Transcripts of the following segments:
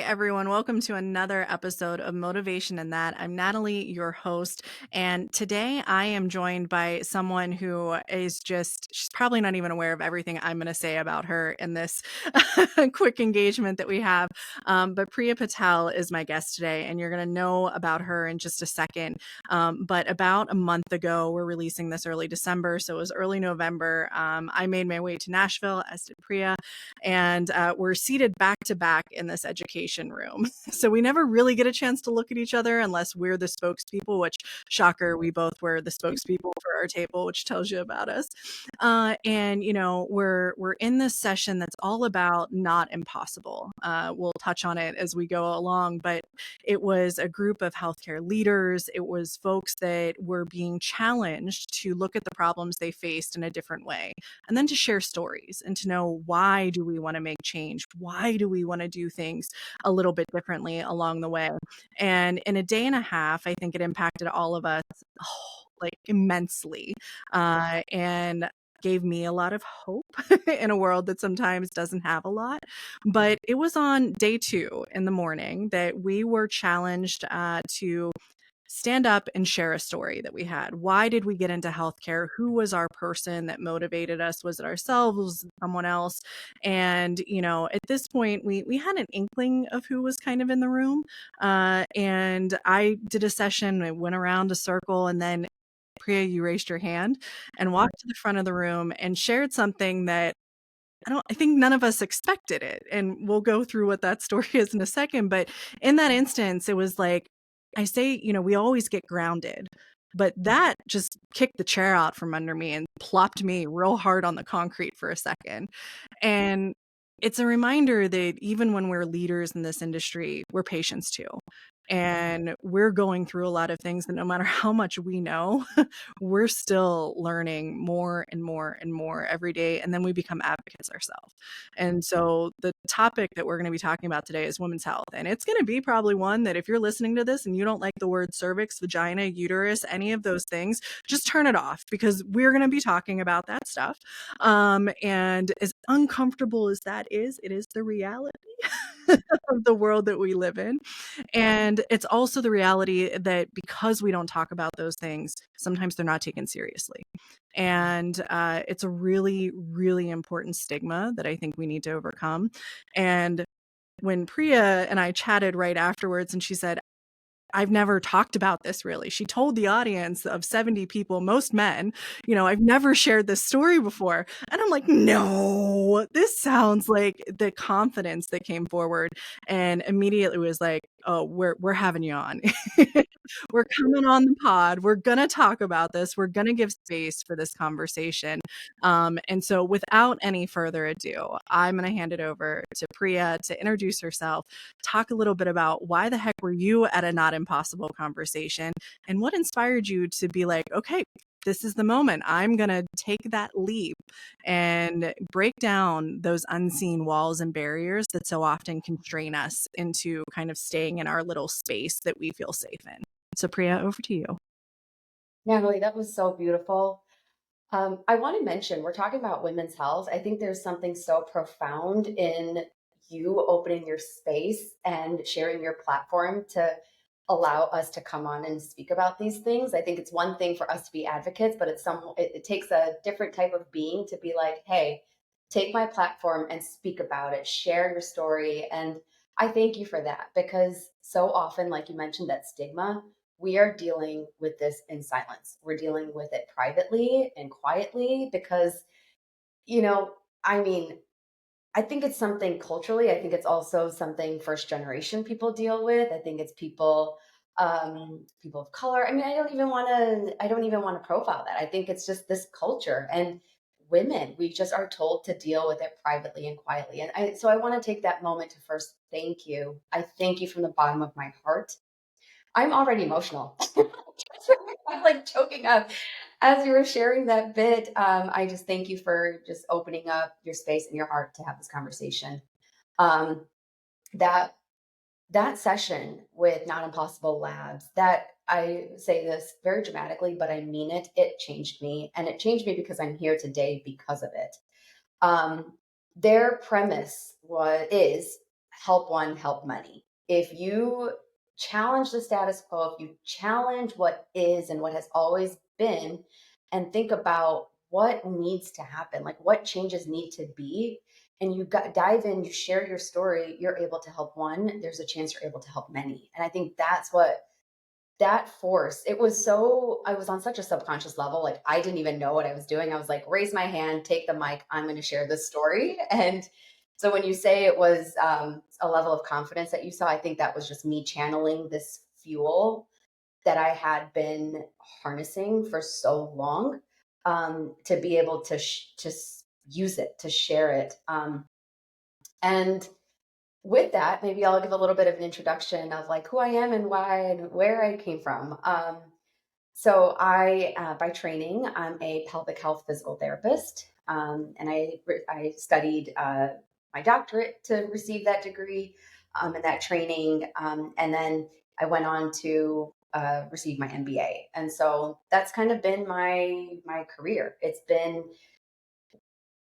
everyone. Welcome to another episode of Motivation in That. I'm Natalie, your host. And today I am joined by someone who is she's probably not even aware of everything I'm going to say about her in this quick engagement that we have. But Priya Patel is my guest today, and you're going to know about her in just a second. But about a month ago, we're releasing this early December, so it was early November. I made my way to Nashville, as did Priya, and we're seated back to back in this education room. So we never really get a chance to look at each other unless we're the spokespeople, which, shocker, we both were the spokespeople for our table, which tells you about us. And we're in this session that's all about not impossible. We'll touch on it as we go along, but it was a group of healthcare leaders. It was folks that were being challenged to look at the problems they faced in a different way, and then to share stories and to know, why do we want to make change? Why do we want to do things a little bit differently along the way? And in a day and a half, I think it impacted all of us like immensely, and gave me a lot of hope in a world that sometimes doesn't have a lot. But it was on day 2 in the morning that we were challenged to stand up and share a story that we had. Why did we get into healthcare? Who was our person that motivated us? Was it ourselves? Was it someone else? And, at this point, we had an inkling of who was kind of in the room. And I did a session, I went around a circle, and then Priya, you raised your hand and walked to the front of the room and shared something that I think none of us expected it. And we'll go through what that story is in a second. But in that instance, it was like, I say, we always get grounded, but that just kicked the chair out from under me and plopped me real hard on the concrete for a second. And it's a reminder that even when we're leaders in this industry, we're patients too. And we're going through a lot of things that no matter how much we know, we're still learning more and more and more every day. And then we become advocates ourselves. And so the topic that we're going to be talking about today is women's health. And it's going to be probably one that if you're listening to this and you don't like the word cervix, vagina, uterus, any of those things, just turn it off, because we're going to be talking about that stuff. And as uncomfortable as that is, it is the reality of the world that we live in. And it's also the reality that because we don't talk about those things, sometimes they're not taken seriously. And it's a really, really important stigma that I think we need to overcome. And when Priya and I chatted right afterwards, and she said, I've never talked about this really. She told the audience of 70 people, most men, I've never shared this story before. And I'm like, no, this sounds like the confidence that came forward, and immediately was like, oh, we're having you on. We're coming on the pod. We're going to talk about this. We're going to give space for this conversation. And so without any further ado, I'm going to hand it over to Priya to introduce herself, talk a little bit about why the heck were you at a Not Impossible conversation, and what inspired you to be like, okay, this is the moment. I'm going to take that leap and break down those unseen walls and barriers that so often constrain us into kind of staying in our little space that we feel safe in. So Priya, over to you. Natalie, that was so beautiful. I want to mention, we're talking about women's health. I think there's something so profound in you opening your space and sharing your platform to allow us to come on and speak about these things. I think it's one thing for us to be advocates, but it takes a different type of being to be like, hey, take my platform and speak about it, share your story. And I thank you for that, because so often, like you mentioned, that stigma, we are dealing with this in silence. We're dealing with it privately and quietly because, you know, I mean, I think it's something culturally. I think it's also something first generation people deal with. I think it's people of color. I mean, I don't even want to profile that. I think it's just this culture, and women, we just are told to deal with it privately and quietly. So I want to take that moment to first thank you. I thank you from the bottom of my heart. I'm already emotional. I'm like choking up as you were sharing that bit. I just thank you for just opening up your space and your heart to have this conversation. Um, that that session with Not Impossible Labs, that, I say this very dramatically, but I mean it. It changed me, and it changed me because I'm here today because of it. Um, their premise is help one, help many. If you challenge the status quo, if you challenge what is and what has always been, and think about what needs to happen, like what changes need to be, and dive in, you share your story, you're able to help one, there's a chance you're able to help many. And I think that's what that force, it was so, I was on such a subconscious level, like I didn't even know what I was doing. I was like, raise my hand, take the mic, I'm going to share this story. And so when you say it was a level of confidence that you saw, I think that was just me channeling this fuel that I had been harnessing for so long, to be able to use it, to share it. And with that, maybe I'll give a little bit of an introduction of like who I am and why and where I came from. So by training, I'm a pelvic health physical therapist, and I studied my doctorate to receive that degree, and that training, and then I went on to receive my MBA, and so that's kind of been my career. It's been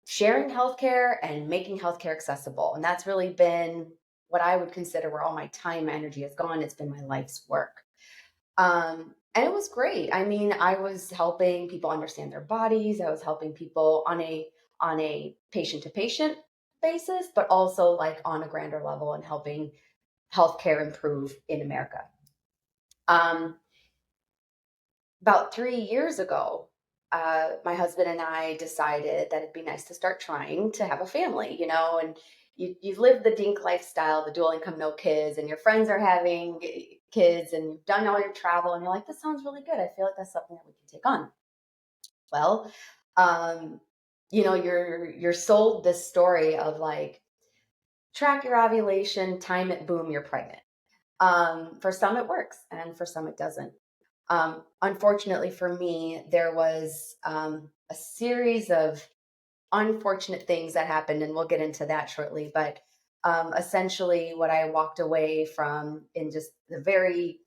sharing healthcare and making healthcare accessible, and that's really been what I would consider where all my time, my energy has gone. It's been my life's work. And it was great. I mean, I was helping people understand their bodies. I was helping people on a patient to patient basis, but also like on a grander level and helping healthcare improve in America. Um, about 3 years ago, my husband and I decided that it'd be nice to start trying to have a family, and you live the dink lifestyle, the dual income, no kids, and your friends are having kids, and you've done all your travel, and you're like, this sounds really good. I feel like that's something that we can take on. Well, um, you're sold this story of like, track your ovulation, time it, boom, you're pregnant. For some, it works, and for some, it doesn't. Unfortunately for me, there was a series of unfortunate things that happened, and we'll get into that shortly. But essentially, what I walked away from in just the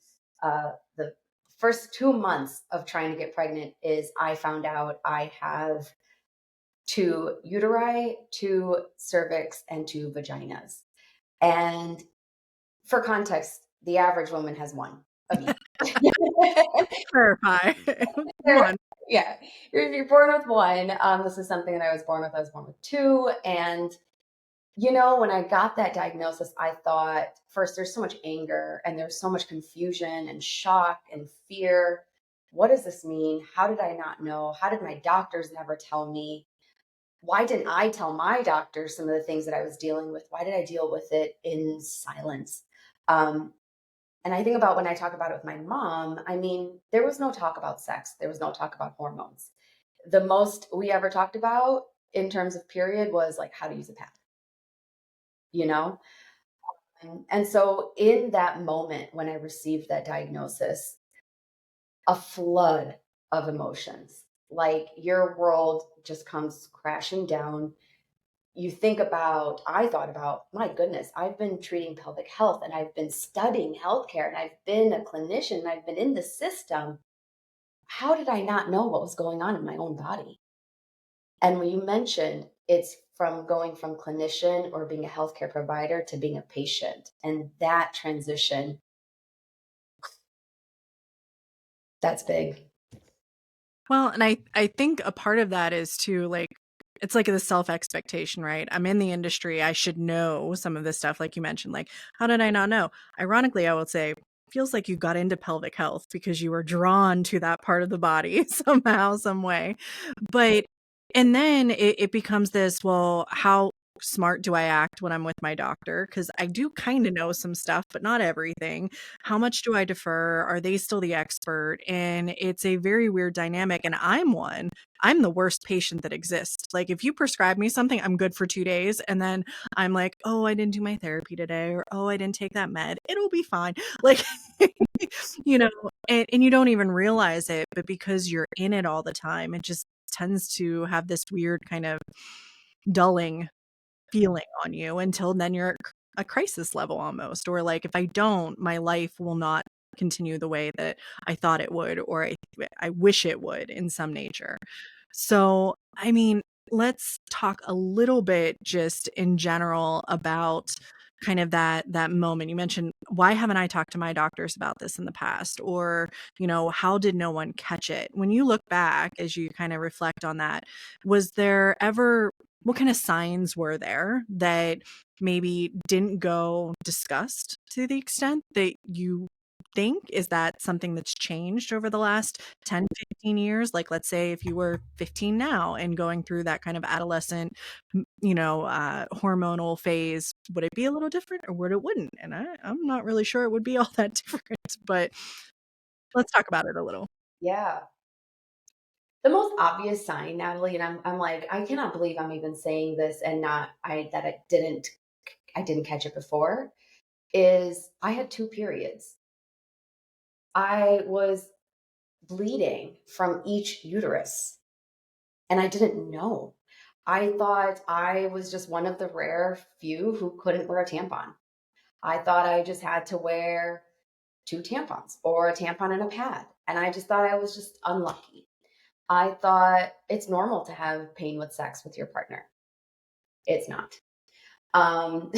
first 2 months of trying to get pregnant is I found out I have two uteri, two cervix, and two vaginas. And for context, the average woman has one of each. Clarify. One. Yeah, you're born with one. This is something that I was born with. I was born with two. And, when I got that diagnosis, I thought first, there's so much anger and there's so much confusion and shock and fear. What does this mean? How did I not know? How did my doctors never tell me? Why didn't I tell my doctor some of the things that I was dealing with? Why did I deal with it in silence? Um, and I think about when I talk about it with my mom, I mean, there was no talk about sex. There was no talk about hormones. The most we ever talked about in terms of period was like how to use a pad, you know? And so in that moment when I received that diagnosis, a flood of emotions, like your world just comes crashing down. I thought about, my goodness, I've been treating pelvic health and I've been studying healthcare and I've been a clinician and I've been in the system. How did I not know what was going on in my own body? And when you mentioned it's from going from clinician or being a healthcare provider to being a patient, and that transition, that's big. Well, and I think a part of that is to like it's like the self expectation, right? I'm in the industry. I should know some of this stuff, like you mentioned. Like, how did I not know? Ironically, I would say, feels like you got into pelvic health because you were drawn to that part of the body somehow, some way. But, and then it becomes this, well, how smart do I act when I'm with my doctor? Because I do kind of know some stuff, but not everything. How much do I defer? Are they still the expert? And it's a very weird dynamic. And I'm the worst patient that exists. Like, if you prescribe me something, I'm good for 2 days. And then I'm like, oh, I didn't do my therapy today, or oh, I didn't take that med. It'll be fine. Like, you know, and you don't even realize it. But because you're in it all the time, it just tends to have this weird kind of dulling feeling on you until then you're at a crisis level almost, or like, if I don't, my life will not continue the way that I thought it would, or I wish it would in some nature. So, I mean, let's talk a little bit just in general about kind of that moment. You mentioned, why haven't I talked to my doctors about this in the past? Or, how did no one catch it? When you look back, as you kind of reflect on that, was there ever, what kind of signs were there that maybe didn't go discussed to the extent that you think? Is that something that's changed over the last 10, 15 years? Like, let's say if you were 15 now and going through that kind of adolescent, hormonal phase, would it be a little different, or would it wouldn't? And I'm not really sure it would be all that different, but let's talk about it a little. Yeah. The most obvious sign, Natalie, and I'm like, I cannot believe I'm even saying this and not I that I didn't catch it before, is I had 2 periods. I was bleeding from each uterus, and I didn't know. I thought I was just one of the rare few who couldn't wear a tampon. I thought I just had to wear 2 tampons or a tampon and a pad, and I just thought I was just unlucky. I thought it's normal to have pain with sex with your partner. It's not. Um,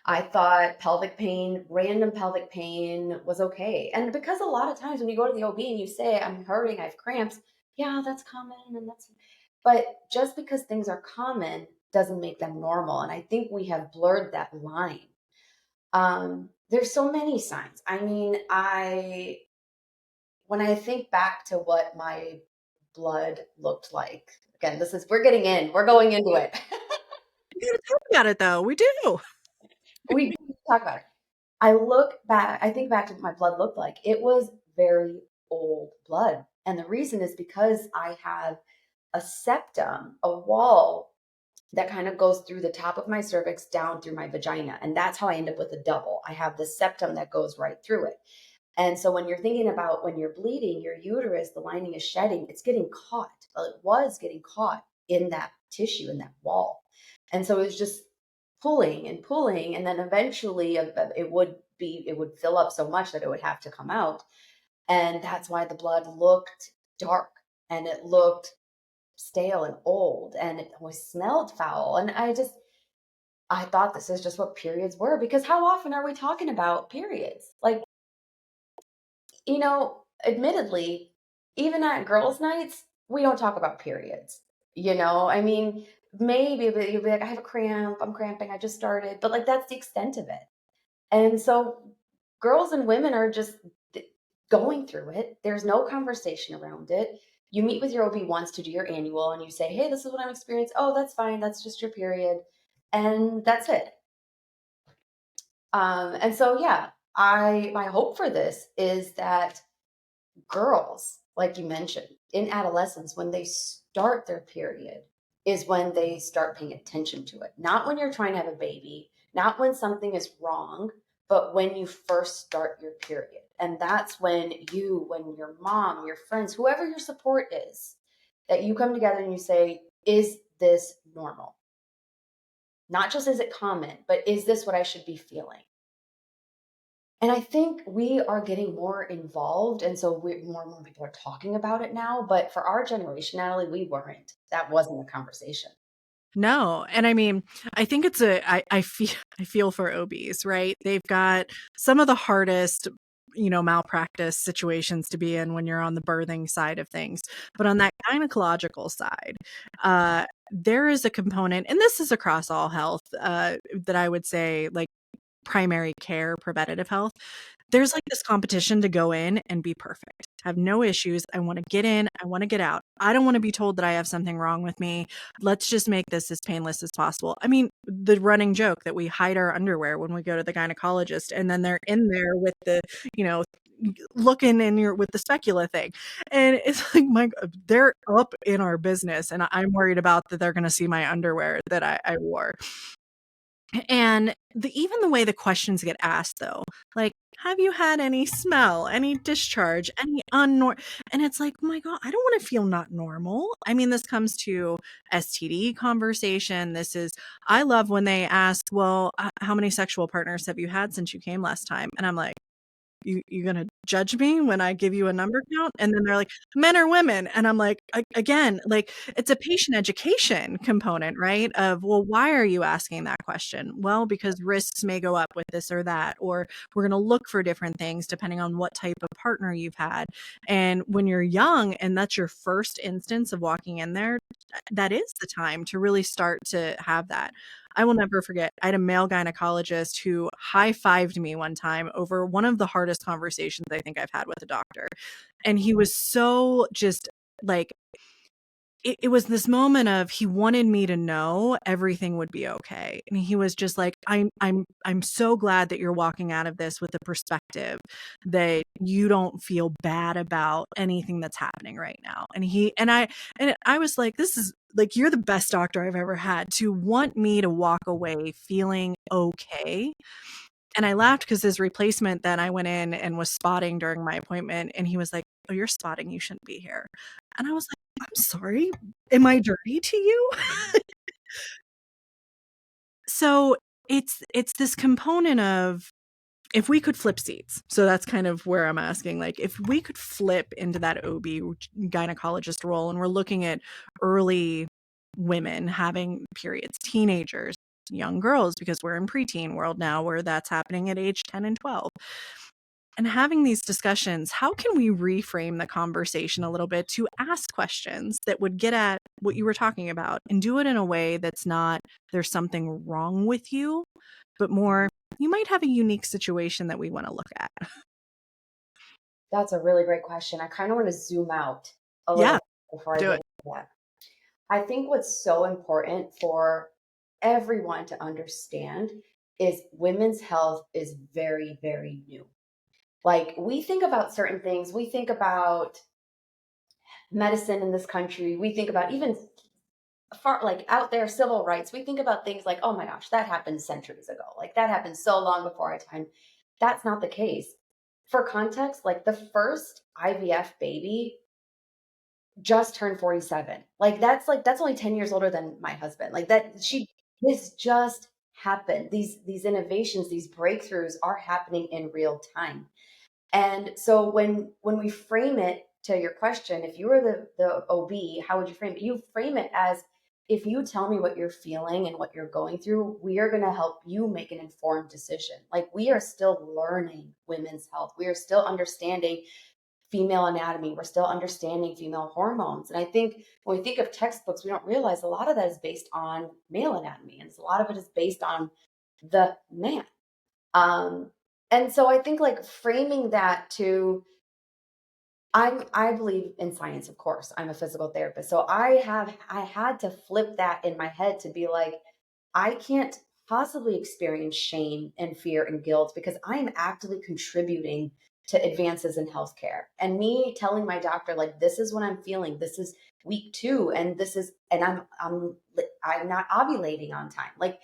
I thought pelvic pain, random pelvic pain was okay. And because a lot of times when you go to the OB and you say, I'm hurting, I have cramps, yeah, that's common. But just because things are common doesn't make them normal. And I think we have blurred that line. There's so many signs. I mean, when I think back to what my blood looked like, again, we're getting in, we're going into it. We gotta talk about it though. We do. We talk about it. I think back to what my blood looked like. It was very old blood. And the reason is because I have a septum, a wall that kind of goes through the top of my cervix down through my vagina. And that's how I end up with a double. I have the septum that goes right through it. And so when you're thinking about when you're bleeding, your uterus, the lining is shedding, it's getting caught. Well, it was getting caught in that tissue, in that wall. And so it was just pulling and pulling. And then eventually it would fill up so much that it would have to come out. And that's why the blood looked dark and it looked stale and old and it was smelled foul. And I thought this is just what periods were, because how often are we talking about periods? Like, admittedly, even at girls' nights, we don't talk about periods. I mean, maybe but you'll be like, I have a cramp, I'm cramping, I just started, but like that's the extent of it. And so girls and women are just going through it. There's no conversation around it. You meet with your OB once to do your annual and you say, hey, this is what I'm experiencing. Oh, that's fine. That's just your period. And that's it. And so, yeah, my hope for this is that girls, like you mentioned, in adolescence, when they start their period, is when they start paying attention to it. Not when you're trying to have a baby, not when something is wrong, but when you first start your period. And that's when your mom, your friends, whoever your support is, that you come together and you say, is this normal? Not just is it common, but is this what I should be feeling? And I think we are getting more involved. And so more and more people are talking about it now. But for our generation, Natalie, we weren't. That wasn't a conversation. No, and I mean, I think I feel I feel for OBs, right? They've got some of the hardest, malpractice situations to be in when you're on the birthing side of things. But on that gynecological side, there is a component, and this is across all health, that I would say, like primary care, preventative health. There's like this competition to go in and be perfect. Have no issues. I want to get in. I want to get out. I don't want to be told that I have something wrong with me. Let's just make this as painless as possible. I mean, the running joke that we hide our underwear when we go to the gynecologist, and then they're in there with the, you know, looking in your with the specula thing. And it's like, they're up in our business. And I'm worried about that they're going to see my underwear that I wore. And even the way the questions get asked, though, like, have you had any smell, any discharge, any and it's like, oh my God, I don't want to feel not normal. I mean, this comes to STD conversation. I love when they ask, well, how many sexual partners have you had since you came last time? And I'm like, you gonna judge me when I give you a number count? And then they're like, men or women? And I'm like, again, like it's a patient education component, right? Of, well, why are you asking that question? Well, because risks may go up with this or that, or we're going to look for different things depending on what type of partner you've had. And when you're young and that's your first instance of walking in there, that is the time to really start to have that. I will never forget. I had a male gynecologist who high-fived me one time over one of the hardest conversations I think I've had with a doctor. And he was so just like, it was this moment of he wanted me to know everything would be okay. And he was just like, I'm so glad that you're walking out of this with the perspective that you don't feel bad about anything that's happening right now. And I was like, this is like, you're the best doctor I've ever had to want me to walk away feeling okay. And I laughed because his replacement, then I went in and was spotting during my appointment, and he was like, "Oh, you're spotting, you shouldn't be here." And I was like, "I'm sorry. Am I dirty to you?" So it's this component of, if we could flip seats. So that's kind of where I'm asking, like, if we could flip into that OB gynecologist role, and we're looking at early women having periods, teenagers, young girls, because we're in preteen world now where that's happening at age 10 and 12. And having these discussions, how can we reframe the conversation a little bit to ask questions that would get at what you were talking about, and do it in a way that's not, there's something wrong with you, but more, you might have a unique situation that we want to look at. That's a really great question. I kind of want to zoom out a Yeah, little before I do get it. into that. I think what's so important for everyone to understand is women's health is very, very new. Like, we think about certain things, we think about medicine in this country, we think about even far like out there civil rights, we think about things like, oh my gosh, that happened centuries ago, like that happened so long before our time. That's not the case. For context, like the first IVF baby just turned 47. Like that's only 10 years older than my husband. Like that she this just happened. These innovations, these breakthroughs are happening in real time. And so when we frame it, to your question, if you were the OB, how would you frame it? You frame it as, if you tell me what you're feeling and what you're going through, we are going to help you make an informed decision. Like, we are still learning women's health. We are still understanding female anatomy. We're still understanding female hormones. And I think when we think of textbooks, we don't realize a lot of that is based on male anatomy, and a lot of it is based on the man. Um, and so I think, like, framing that to, I believe in science, of course. I'm a physical therapist. So I had to flip that in my head to be like, I can't possibly experience shame and fear and guilt because I am actively contributing to advances in healthcare. And me telling my doctor, like, this is what I'm feeling. This is week 2, and this is, and I'm not ovulating on time. Like,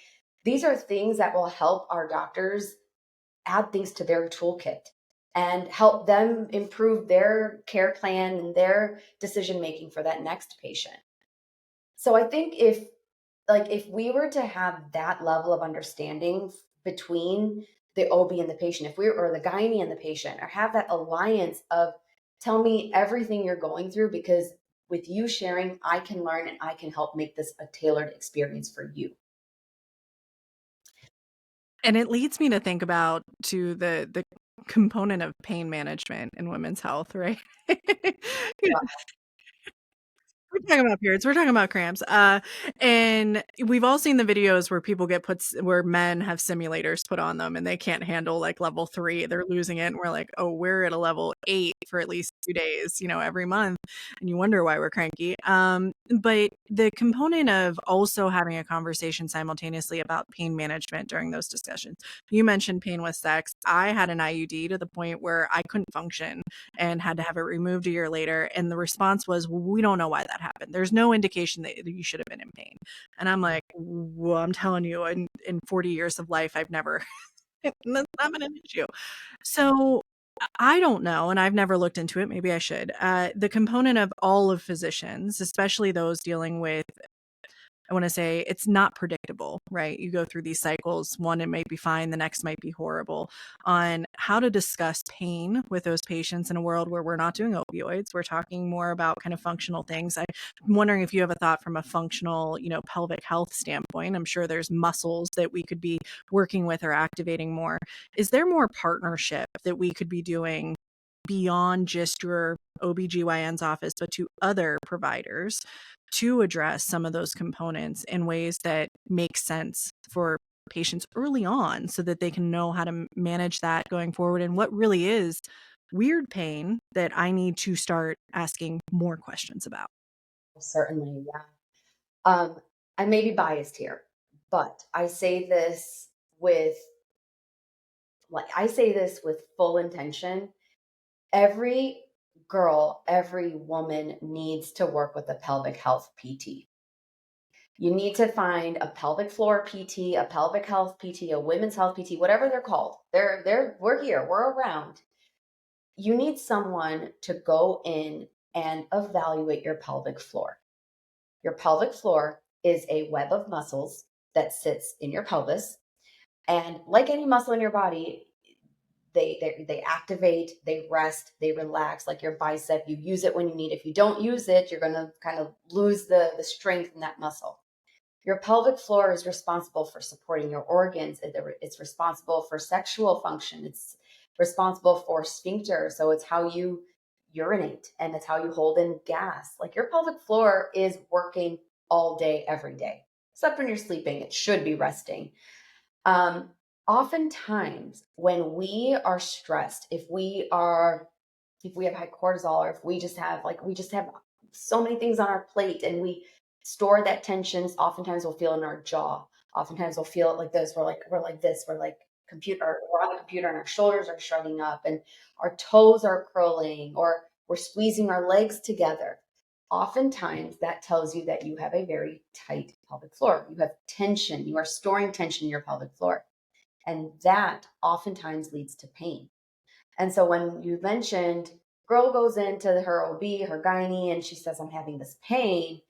these are things that will help our doctors add things to their toolkit and help them improve their care plan and their decision making for that next patient. So I think if we were to have that level of understanding between the OB and the patient, if we or the gynae and the patient, or have that alliance of, tell me everything you're going through, because with you sharing, I can learn and I can help make this a tailored experience for you. And it leads me to think about to the component of pain management in women's health, right? We're talking about periods. We're talking about cramps. And we've all seen the videos where people get where men have simulators put on them and they can't handle like level 3. They're losing it. And we're like, oh, we're at a level 8 for at least 2 days, every month. And you wonder why we're cranky. But the component of also having a conversation simultaneously about pain management during those discussions. You mentioned pain with sex. I had an IUD to the point where I couldn't function and had to have it removed a year later. And the response was, well, we don't know why that happened. There's no indication that you should have been in pain. And I'm like, well, I'm telling you, in 40 years of life, I've never, that's not been an issue. So I don't know, and I've never looked into it. Maybe I should. The component of all of physicians, especially those dealing with I want to say it's not predictable, right? You go through these cycles. One, it might be fine, the next might be horrible. On how to discuss pain with those patients in a world where we're not doing opioids. We're talking more about kind of functional things. I'm wondering if you have a thought from a functional, pelvic health standpoint. I'm sure there's muscles that we could be working with or activating more. Is there more partnership that we could be doing beyond just your OBGYN's office, but to other providers to address some of those components in ways that make sense for patients early on so that they can know how to manage that going forward and what really is weird pain that I need to start asking more questions about? Certainly, yeah. I may be biased here, but with I say this with full intention. Every girl, every woman needs to work with a pelvic health PT. You need to find a pelvic floor PT, a pelvic health PT, a women's health PT, whatever they're called. We're here, we're around. You need someone to go in and evaluate your pelvic floor. Your pelvic floor is a web of muscles that sits in your pelvis. And like any muscle in your body, they activate, they rest, they relax. Like your bicep, you use it when you need. If you don't use it, you're going to kind of lose the strength in that muscle. Your pelvic floor is responsible for supporting your organs. It's responsible for sexual function. It's responsible for sphincter. So it's how you urinate and it's how you hold in gas. Like your pelvic floor is working all day, every day. Except when you're sleeping, it should be resting. Um, Oftentimes when we are stressed, if we have high cortisol, or if we just have so many things on our plate and we store that tensions, oftentimes we'll feel in our jaw. Oftentimes we'll feel it like this. We're like this. We're on the computer and our shoulders are shrugging up and our toes are curling or we're squeezing our legs together. Oftentimes that tells you that you have a very tight pelvic floor. You have tension. You are storing tension in your pelvic floor. And that oftentimes leads to pain. And so when you mentioned girl goes into her OB, her gynae, and she says, I'm having this pain,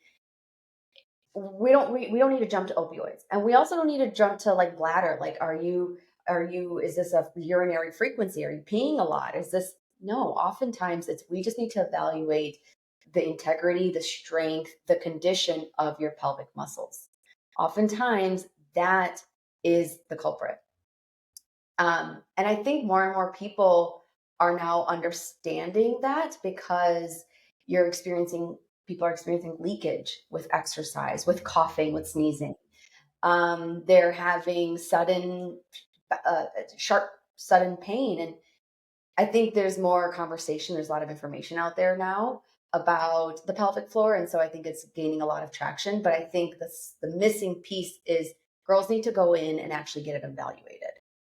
we don't need to jump to opioids. And we also don't need to jump to like bladder. Like, is this a urinary frequency? Are you peeing a lot? No, oftentimes we just need to evaluate the integrity, the strength, the condition of your pelvic muscles. Oftentimes that is the culprit. And I think more and more people are now understanding that because people are experiencing leakage with exercise, with coughing, with sneezing. They're having sharp, sudden pain. And I think there's more conversation. There's a lot of information out there now about the pelvic floor. And so I think it's gaining a lot of traction. But I think the missing piece is girls need to go in and actually get it evaluated.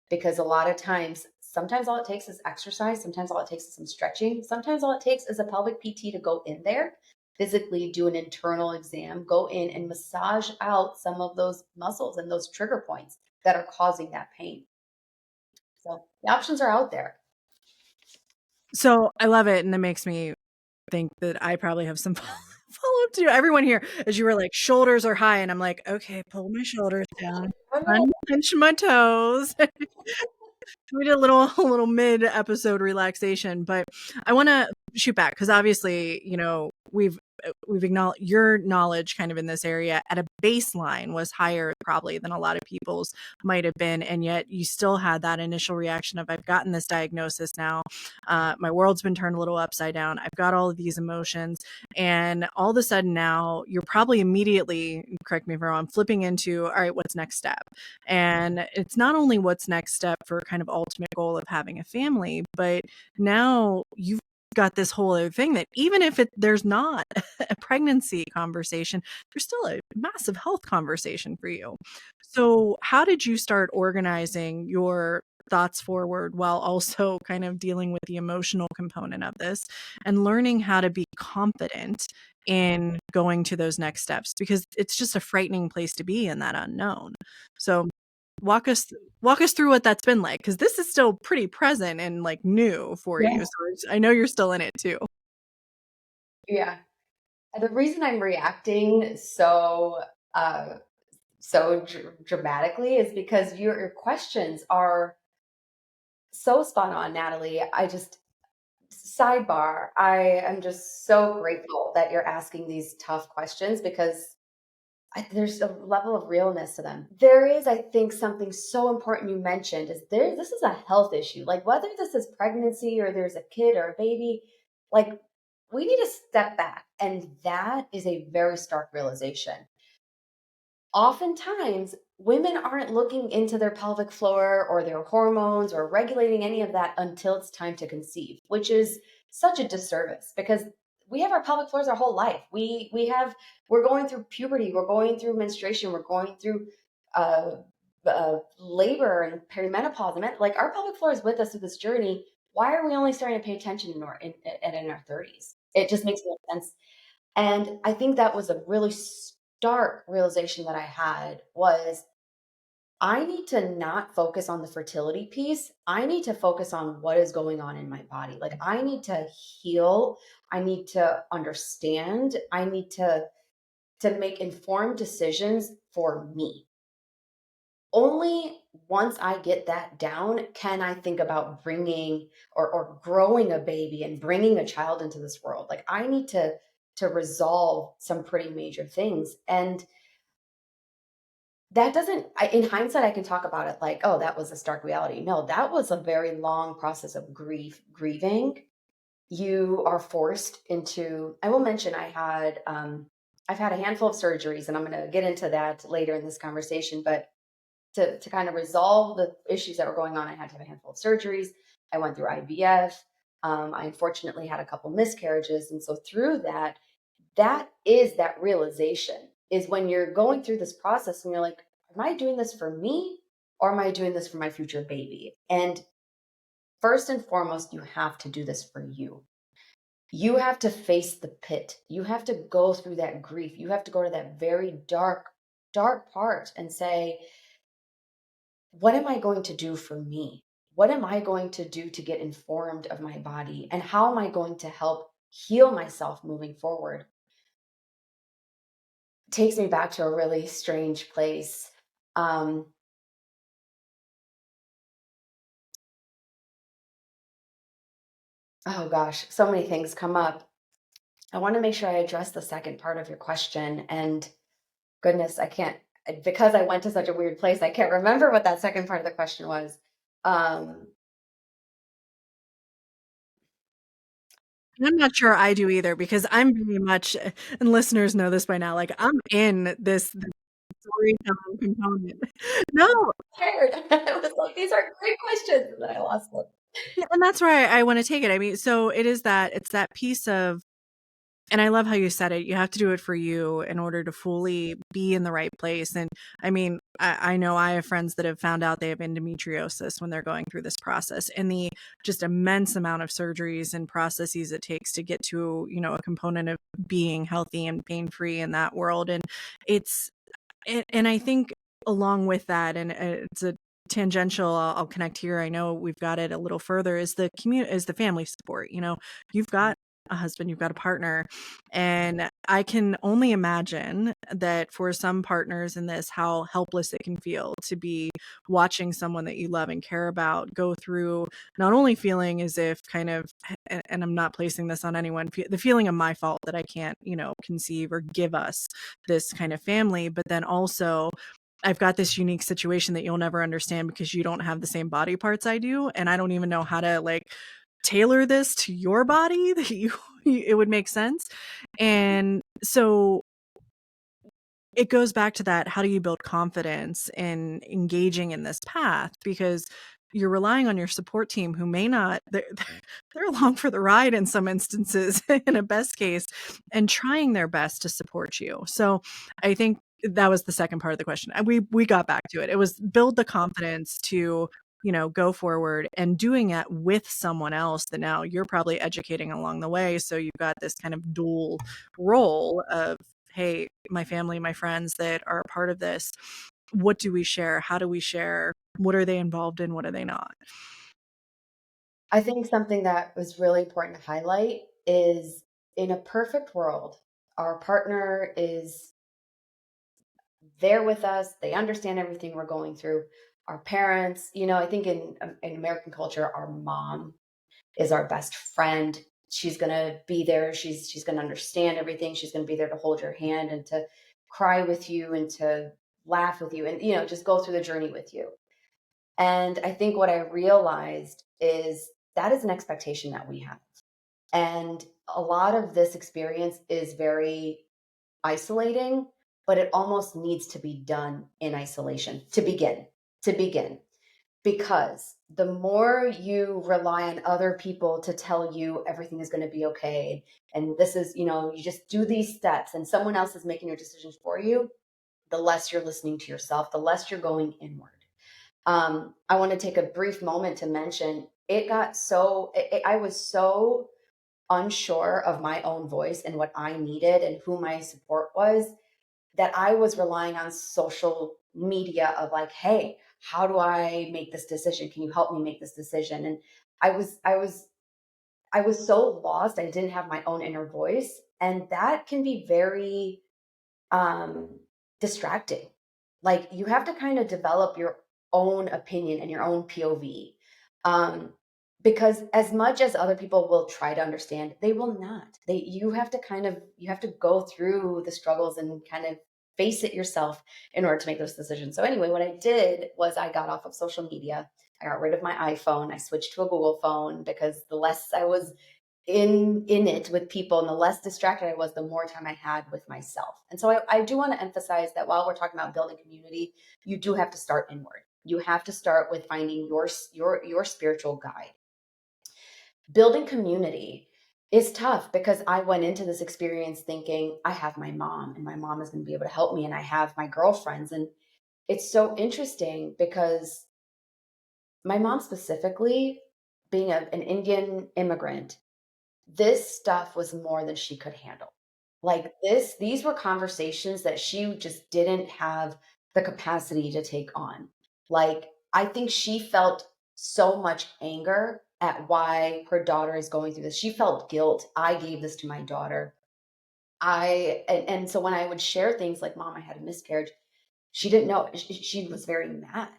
Because a lot of times, sometimes all it takes is exercise. Sometimes all it takes is some stretching. Sometimes all it takes is a pelvic PT to go in there, physically do an internal exam, go in and massage out some of those muscles and those trigger points that are causing that pain. So the options are out there. So I love it. And it makes me think that I probably have some follow up to everyone here. As you were like, shoulders are high. And I'm like, okay, pull my shoulders down, unpinch my toes. We did a little mid episode relaxation, but I want to shoot back because obviously, we've acknowledged your knowledge kind of in this area at a baseline was higher probably than a lot of people's might have been, and yet you still had that initial reaction of I've gotten this diagnosis now, my world's been turned a little upside down, I've got all of these emotions, and all of a sudden now you're probably immediately, correct me if I'm wrong, flipping into all right, what's next step? And it's not only what's next step for kind of ultimate goal of having a family, but now you've got this whole other thing that even if there's not a pregnancy conversation, there's still a massive health conversation for you. So how did you start organizing your thoughts forward while also kind of dealing with the emotional component of this and learning how to be confident in going to those next steps, because it's just a frightening place to be in that unknown. So walk us through what that's been like, because this is still pretty present and like new for Yeah. you. So I know you're still in it too. Yeah. The reason I'm reacting so uh, so dramatically is because your questions are so spot on, Natalie. I just sidebar. I am just so grateful that you're asking these tough questions because there's a level of realness to them. There is, I think, something so important you mentioned is there. This is a health issue. Like whether this is pregnancy or there's a kid or a baby, like we need to step back, and that is a very stark realization. Oftentimes, women aren't looking into their pelvic floor or their hormones or regulating any of that until it's time to conceive, which is such a disservice because we have our pelvic floors our whole life. We're going through puberty, we're going through menstruation, we're going through uh, labor and perimenopause. And like our pelvic floor is with us through this journey. Why are we only starting to pay attention in our 30s? It just makes no sense. And I think that was a really stark realization that I had was I need to not focus on the fertility piece. I need to focus on what is going on in my body. Like I need to heal. I need to understand. I need to make informed decisions for me. Only once I get that down can I think about bringing or growing a baby and bringing a child into this world. Like I need to resolve some pretty major things. And that doesn't in hindsight I can talk about it like, oh, that was a stark reality. No, that was a very long process of grieving. You are forced into, I will mention I've had a handful of surgeries, and I'm going to get into that later in this conversation, but to kind of resolve the issues that were going on, I had to have a handful of surgeries. I went through IVF. I unfortunately had a couple miscarriages. And so through that, that is that realization is when you're going through this process and you're like, am I doing this for me or am I doing this for my future baby? And first and foremost, you have to do this for you. You have to face the pit. You have to go through that grief. You have to go to that very dark part and say, what am I going to do for me? What am I going to do to get informed of my body? And how am I going to help heal myself moving forward? Takes me back to a really strange place. Um, oh gosh, so many things come up. I want to make sure I address the second part of your question. And goodness, I can't, because I went to such a weird place, I can't remember what that second part of the question was. Um, I'm not sure I do either because I'm very much, and listeners know this by now, like I'm in this storytelling component. No, Scared. I was like, these are great questions. And then I lost them. and that's where I want to take it. I mean, so it's that piece of, and I love how you said it. You have to do it for you in order to fully be in the right place. And I mean, I know I have friends that have found out they have endometriosis when they're going through this process, and the just immense amount of surgeries and processes it takes to get to, a component of being healthy and pain free in that world. And it's, and I think along with that, and it's a tangential, I'll connect here. I know we've got it a little further, is the community, is the family support. You've got a husband, you've got a partner, and I can only imagine that for some partners in this, how helpless it can feel to be watching someone that you love and care about go through, not only feeling as if kind of, and I'm not placing this on anyone, the feeling of my fault that I can't, conceive or give us this kind of family, but then also I've got this unique situation that you'll never understand because you don't have the same body parts I do, and I don't even know how to like tailor this to your body that it would make sense. And so it goes back to that, how do you build confidence in engaging in this path? Because you're relying on your support team who may not, they're along for the ride in some instances in a best case, and trying their best to support you. So I think that was the second part of the question. And we got back to it. It was build the confidence to, go forward, and doing it with someone else that now you're probably educating along the way. So you've got this kind of dual role of, hey, my family, my friends that are a part of this, what do we share? How do we share? What are they involved in? What are they not? I think something that was really important to highlight is in a perfect world, our partner is there with us. They understand everything we're going through. Our parents, I think in American culture, our mom is our best friend. She's gonna be there. She's gonna understand everything. She's gonna be there to hold your hand and to cry with you and to laugh with you and just go through the journey with you. And I think what I realized is that is an expectation that we have. And a lot of this experience is very isolating, but it almost needs to be done in isolation to begin. Because the more you rely on other people to tell you everything is going to be okay, and this is, you just do these steps and someone else is making your decisions for you, the less you're listening to yourself, the less you're going inward. I want to take a brief moment to mention I was so unsure of my own voice and what I needed and who my support was, that I was relying on social media of like, hey, how do I make this decision? Can you help me make this decision? And I was so lost. I didn't have my own inner voice. And that can be very um distracting. Like you have to kind of develop your own opinion and your own POV. Um because as much as other people will try to understand, they will not. You have to go through the struggles and kind of face it yourself in order to make those decisions. So anyway, what I did was I got off of social media. I got rid of my iPhone. I switched to a Google phone because the less I was in it with people and the less distracted I was, the more time I had with myself. And so I do want to emphasize that while we're talking about building community, you do have to start inward. You have to start with finding your spiritual guide. Building community is tough because I went into this experience thinking I have my mom and my mom is going to be able to help me, and I have my girlfriends. And it's so interesting because my mom specifically, being an Indian immigrant, this stuff was more than she could handle. Like these were conversations that she just didn't have the capacity to take on. Like I think she felt so much anger at why her daughter is going through this. She felt guilt. I gave this to my daughter. And so when I would share things like, Mom, I had a miscarriage, she didn't know. She was very mad.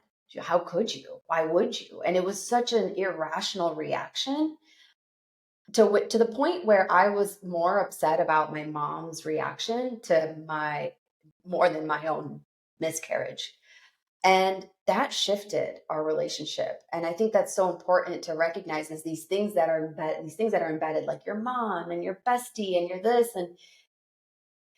How could you? Why would you? And it was such an irrational reaction to the point where I was more upset about my mom's reaction to my more than my own miscarriage. And that shifted our relationship. And I think that's so important to recognize as these things that are embedded, like your mom and your bestie and your this. And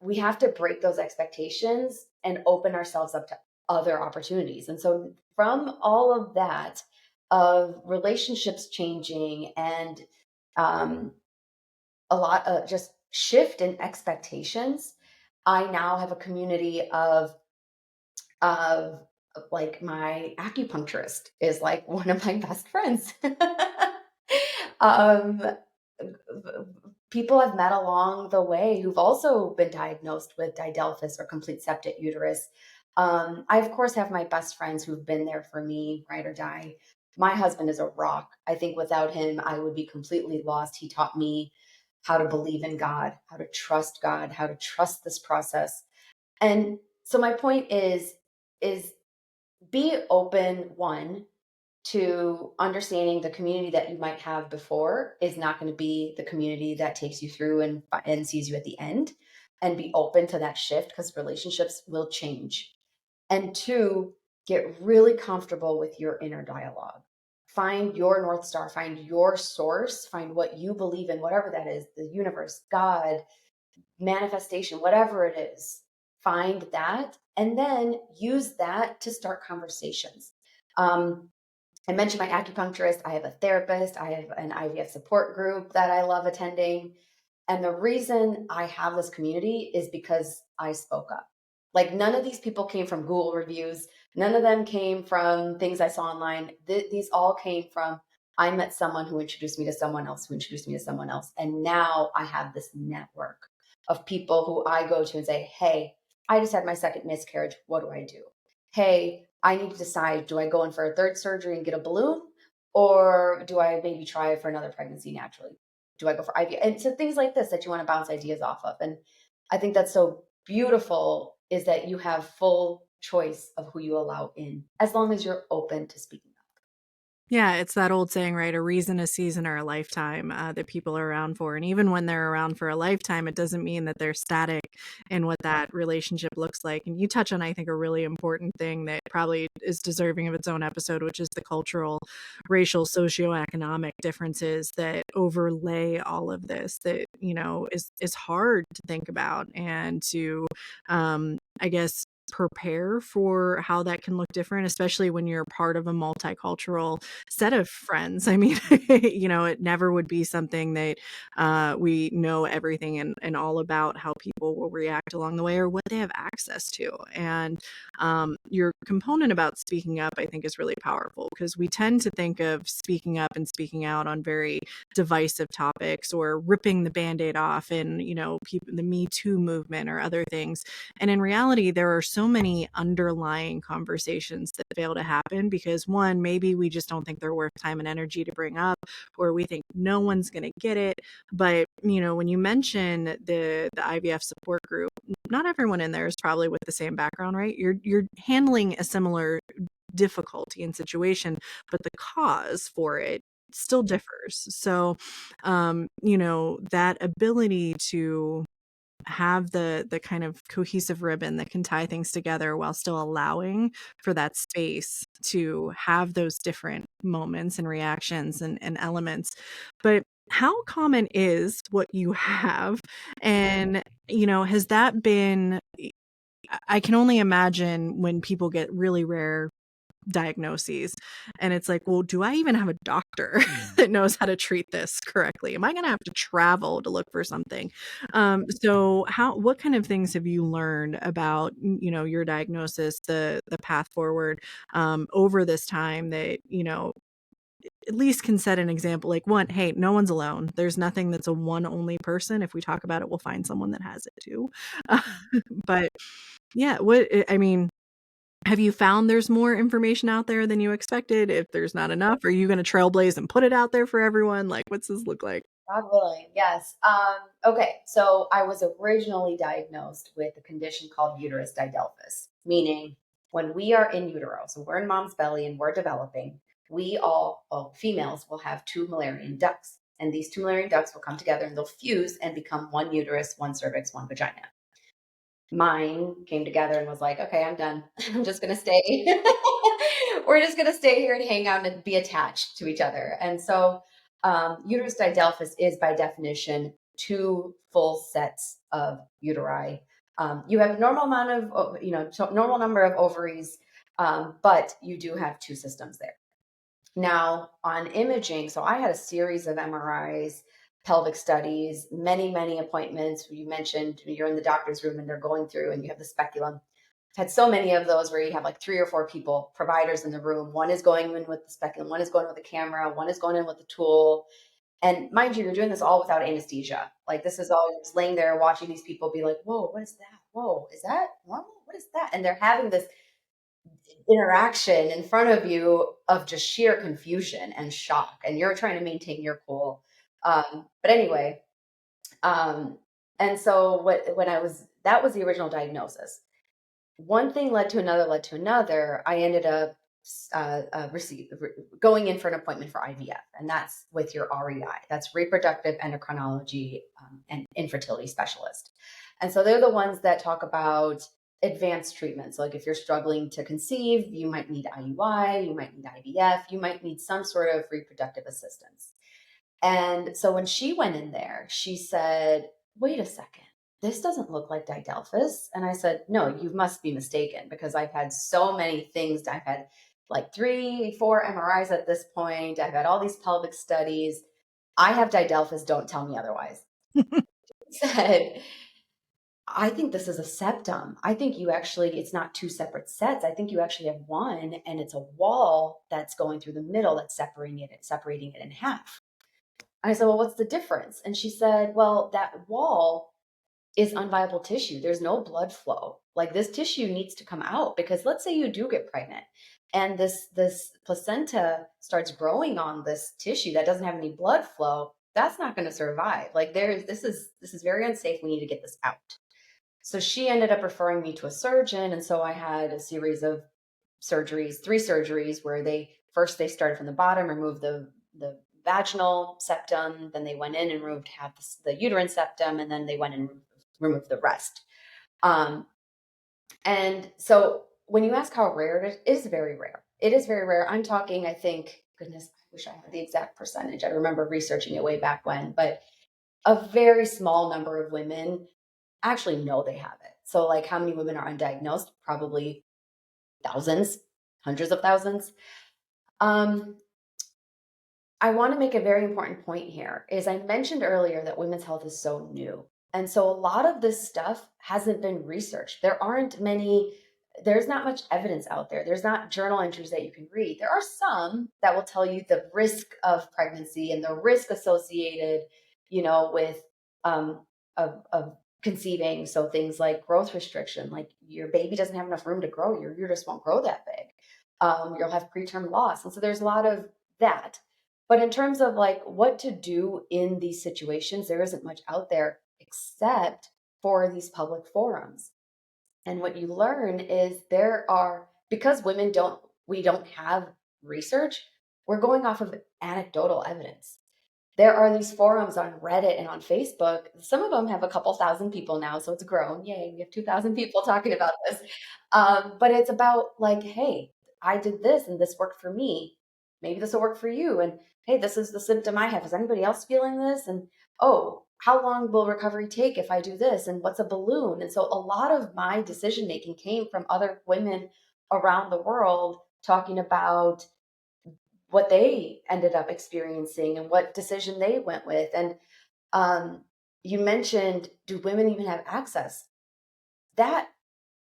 we have to break those expectations and open ourselves up to other opportunities. And so from all of that, of relationships changing and um, a lot of just shift in expectations, I now have a community of like my acupuncturist is like one of my best friends. um People I've met along the way who've also been diagnosed with didelphys or complete septic uterus. I of course have my best friends who've been there for me, ride or die. My husband is a rock. I think without him I would be completely lost. He taught me how to believe in God, God, how to trust this process. And so my point is be open, one, to understanding the community that you might have before is not going to be the community that takes you through and sees you at the end, and be open to that shift because relationships will change. And two, get really comfortable with your inner dialogue. Find your North Star, find your source, find what you believe in, whatever that is, the universe, God, manifestation, whatever it is. Find that and then use that to start conversations. Um, I mentioned my acupuncturist. I have a therapist. I have an IVF support group that I love attending. And the reason I have this community is because I spoke up. Like none of these people came from Google reviews. None of them came from things I saw online. These all came from I met someone who introduced me to someone else, who introduced me to someone else. And now I have this network of people who I go to and say, hey, I just had my second miscarriage. What do I do? Hey, I need to decide, do I go in for a third surgery and get a balloon? Or do I maybe try for another pregnancy naturally? Do I go for IVF? And so things like this that you want to bounce ideas off of. And I think that's so beautiful is that you have full choice of who you allow in, as long as you're open to speaking up. Yeah, it's that old saying, right? A reason, a season, or a lifetime that people are around for. And even when they're around for a lifetime, it doesn't mean that they're static in what that relationship looks like. And you touch on, I think, a really important thing that probably is deserving of its own episode, which is the cultural, racial, socioeconomic differences that overlay all of this that, is hard to think about and to, I guess, prepare for how that can look different, especially when you're part of a multicultural set of friends. I mean, it never would be something that we know everything and all about how people will react along the way or what they have access to. And your component about speaking up, I think, is really powerful because we tend to think of speaking up and speaking out on very divisive topics or ripping the band-aid off in, the Me Too movement or other things. And in reality, there are so many underlying conversations that fail to happen because one, maybe we just don't think they're worth time and energy to bring up, or we think no one's going to get it. But, when you mention the IVF support group, not everyone in there is probably with the same background, right? You're handling a similar difficulty and situation, but the cause for it still differs. So, that ability to have the kind of cohesive ribbon that can tie things together while still allowing for that space to have those different moments and reactions and elements. But how common is what you have? And, has that been, I can only imagine when people get really rare diagnoses and it's like, well, do I even have a doctor that knows how to treat this correctly? Am I going to have to travel to look for something? So what kind of things have you learned about, your diagnosis, the path forward, over this time that, at least can set an example, like, one, hey, no one's alone. There's nothing that's a one only person. If we talk about it, we'll find someone that has it too. Uh, but yeah, I mean, have you found there's more information out there than you expected? If there's not enough, are you going to trailblaze and put it out there for everyone? Like, what's this look like? God willing, yes. Okay, so I was originally diagnosed with a condition called uterus didelphys, meaning when we are in utero, so we're in mom's belly and we're developing, we all, well, females will have two Mullerian ducts. And these two Mullerian ducts will come together and they'll fuse and become one uterus, one cervix, one vagina. Mine came together and was like, okay, I'm done. I'm just going to stay. We're just going to stay here and hang out and be attached to each other. And so, uterus didelphys is by definition two full sets of uteri. You have a normal amount of, normal number of ovaries, but you do have two systems there. Now, on imaging, so I had a series of MRIs, pelvic studies, many, many appointments. You mentioned you're in the doctor's room and they're going through and you have the speculum. I've had so many of those where you have like 3 or 4 people, providers in the room. One is going in with the speculum, one is going with the camera, one is going in with the tool. And mind you, you're doing this all without anesthesia. Like this is all, you're just laying there watching these people be like, whoa, what is that? Whoa, is that normal? What is that? And they're having this interaction in front of you of just sheer confusion and shock, and you're trying to maintain your cool. But anyway, um, and so when I was, that was the original diagnosis. One thing led to another, led to another. I ended up going in for an appointment for IVF, and that's with your REI. That's reproductive endocrinology and infertility specialist. And so they're the ones that talk about advanced treatments. Like if you're struggling to conceive, you might need IUI, you might need IVF, you might need some sort of reproductive assistance. And so when she went in there, she said, wait a second, this doesn't look like didelphys. And I said, no, you must be mistaken because I've had so many things. I've had like 3, 4 MRIs at this point. I've had all these pelvic studies. I have didelphys. Don't tell me otherwise. Said, I think this is a septum. I think you actually, it's not 2 separate sets. I think you actually have one and it's a wall that's going through the middle that's separating it in half. I said, well, what's the difference? And she said, well, that wall is unviable tissue. There's no blood flow. Like this tissue needs to come out because let's say you do get pregnant and this placenta starts growing on this tissue that doesn't have any blood flow. That's not going to survive. Like this is very unsafe. We need to get this out. So she ended up referring me to a surgeon. And so I had a series of surgeries, 3 surgeries, where they started from the bottom, removed the vaginal septum, then they went in and removed half the uterine septum, and then they went and removed the rest. Um, and so when you ask how rare it is very rare. It is very rare. I'm talking, I think, goodness, I wish I had the exact percentage. I remember researching it way back when, but a very small number of women actually know they have it. So, like, how many women are undiagnosed? Probably thousands, hundreds of thousands. Um, I want to make a very important point here is I mentioned earlier that women's health is so new. And so a lot of this stuff hasn't been researched. There's not much evidence out there. There's not journal entries that you can read. There are some that will tell you the risk of pregnancy and the risk associated, with um of conceiving. So things like growth restriction, like your baby doesn't have enough room to grow, your uterus won't grow that big. You'll have preterm loss. And so there's a lot of that. But in terms of like what to do in these situations, there isn't much out there except for these public forums. And what you learn is because we don't have research, we're going off of anecdotal evidence. There are these forums on Reddit and on Facebook. Some of them have a couple thousand people now, so it's grown. Yay, we have 2,000 people talking about this. But it's about like, hey, I did this and this worked for me. Maybe this will work for you. And hey, this is the symptom I have. Is anybody else feeling this? And oh, how long will recovery take if I do this? And what's a balloon? And so a lot of my decision making came from other women around the world talking about what they ended up experiencing and what decision they went with. And you mentioned, do women even have access? That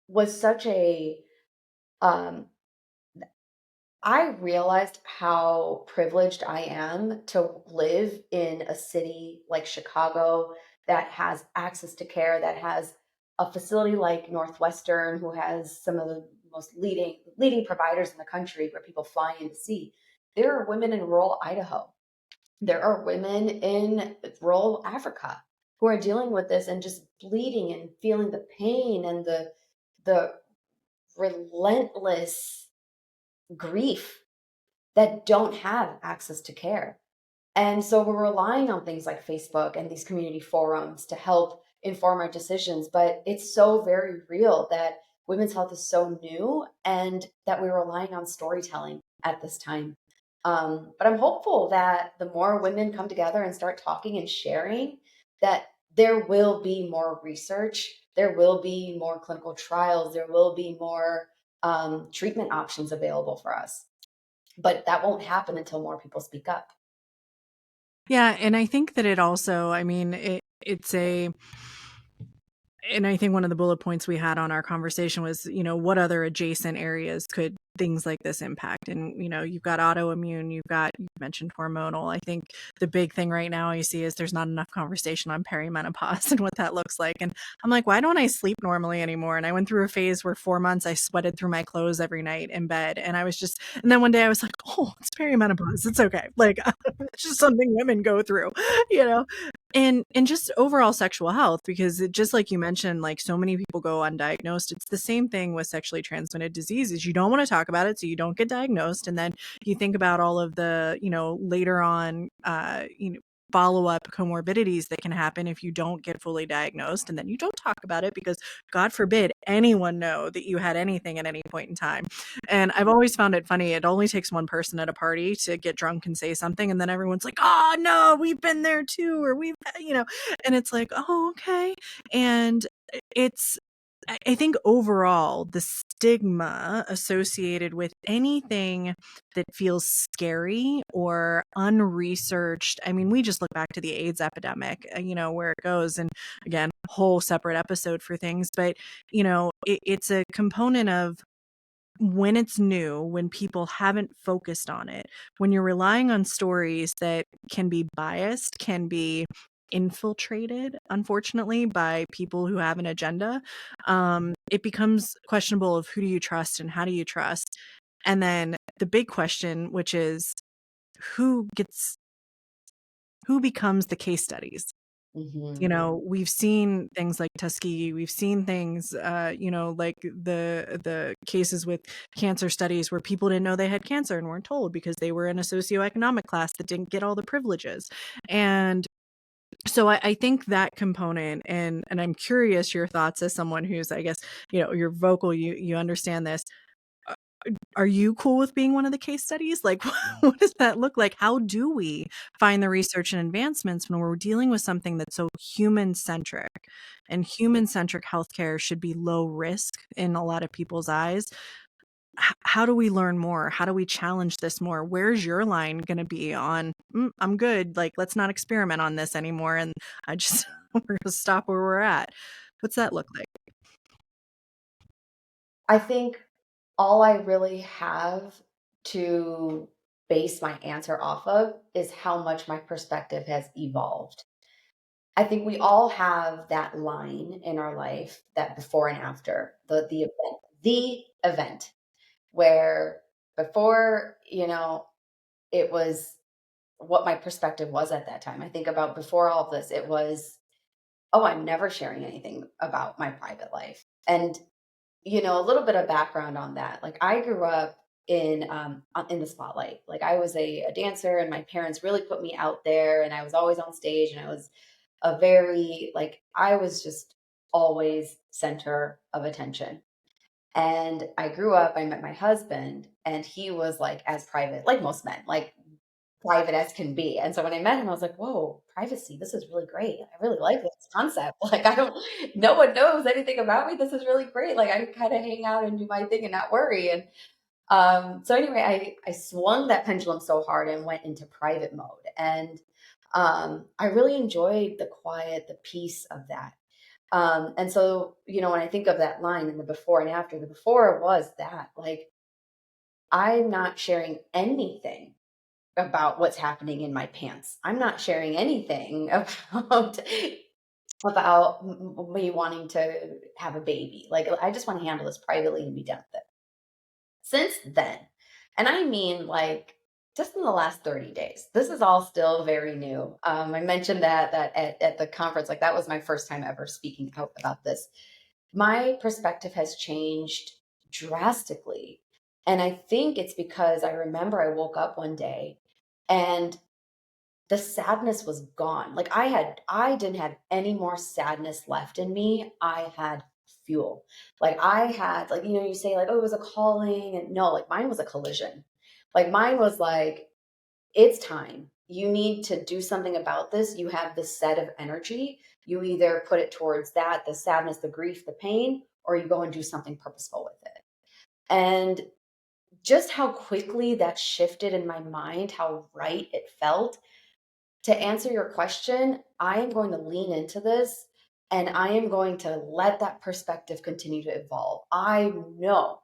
was such a, um, I realized how privileged I am to live in a city like Chicago that has access to care, that has a facility like Northwestern, who has some of the most leading providers in the country where people fly in to see. There are women in rural Idaho. There are women in rural Africa who are dealing with this and just bleeding and feeling the pain and the relentless grief that don't have access to care. And so we're relying on things like Facebook and these community forums to help inform our decisions. But it's so very real that women's health is so new and that we're relying on storytelling at this time. But I'm hopeful that the more women come together and start talking and sharing, that there will be more research, there will be more clinical trials, there will be more treatment options available for us. But that won't happen until more people speak up. Yeah, and I think that it also, I mean, it's a and I think one of the bullet points we had on our conversation was, what other adjacent areas could things like this impact? And, you've got autoimmune, you mentioned hormonal. I think the big thing right now I see is there's not enough conversation on perimenopause and what that looks like. And I'm like, why don't I sleep normally anymore? And I went through a phase where 4 months I sweated through my clothes every night in bed. And and then one day I was like, oh, it's perimenopause. It's okay. Like, it's just something women go through, you know? And just overall sexual health, because just like you mentioned, like so many people go undiagnosed. It's the same thing with sexually transmitted diseases. You don't want to talk about it, so you don't get diagnosed. And then you think about all of the, later on, follow-up comorbidities that can happen if you don't get fully diagnosed, and then you don't talk about it because God forbid anyone know that you had anything at any point in time. And I've always found it funny. It only takes one person at a party to get drunk and say something, and then everyone's like, oh no, we've been there too, or and it's like, oh, okay. And it's I think overall, the stigma associated with anything that feels scary or unresearched. I mean, we just look back to the AIDS epidemic, where it goes. And again, whole separate episode for things. But, it's a component of when it's new, when people haven't focused on it, when you're relying on stories that can be biased, can be infiltrated, unfortunately, by people who have an agenda, it becomes questionable of who do you trust and how do you trust. And then the big question, which is who becomes the case studies? We've seen things like Tuskegee, we've seen things, like the cases with cancer studies where people didn't know they had cancer and weren't told because they were in a socioeconomic class that didn't get all the privileges. And so I think that component, and I'm curious your thoughts as someone who's, I guess, you're vocal, you understand this. Are you cool with being one of the case studies? Like, what does that look like? How do we find the research and advancements when we're dealing with something that's so human centric? And human centric healthcare should be low risk in a lot of people's eyes. How do we learn more? How do we challenge this more? Where's your line going to be on, I'm good. Like, let's not experiment on this anymore. And I just, we're going to stop where we're at. What's that look like? I think all I really have to base my answer off of is how much my perspective has evolved. I think we all have that line in our life, that before and after, the event where before, it was what my perspective was at that time. I think about before all of this, it was, oh, I'm never sharing anything about my private life. And a little bit of background on that. Like I grew up in the spotlight. Like I was a dancer, and my parents really put me out there, and I was always on stage, and I was a very like I was just always center of attention. And I grew up, I met my husband, and he was like as private, like most men, like private as can be. And so when I met him, I was like, whoa, privacy, this is really great. I really like this concept. Like, I don't, no one knows anything about me. This is really great. Like, I kind of hang out and do my thing and not worry. And so anyway, I swung that pendulum so hard and went into private mode. And I really enjoyed the quiet, the peace of that. And so, when I think of that line in the before and after, the before was that, like, I'm not sharing anything about what's happening in my pants. I'm not sharing anything about me wanting to have a baby. Like I just want to handle this privately and be done with it. Since then, and I mean like just in the last 30 days, this is all still very new. I mentioned that at the conference, like that was my first time ever speaking out about this. My perspective has changed drastically. And I think it's because I remember I woke up one day and the sadness was gone. Like I didn't have any more sadness left in me. I had fuel. Like I had, like, you say like, oh, it was a calling. And no, like mine was a collision. Like mine was like, it's time. You need to do something about this. You have this set of energy. You either put it towards that, the sadness, the grief, the pain, or you go and do something purposeful with it. And just how quickly that shifted in my mind, how right it felt. To answer your question, I am going to lean into this, and I am going to let that perspective continue to evolve. I know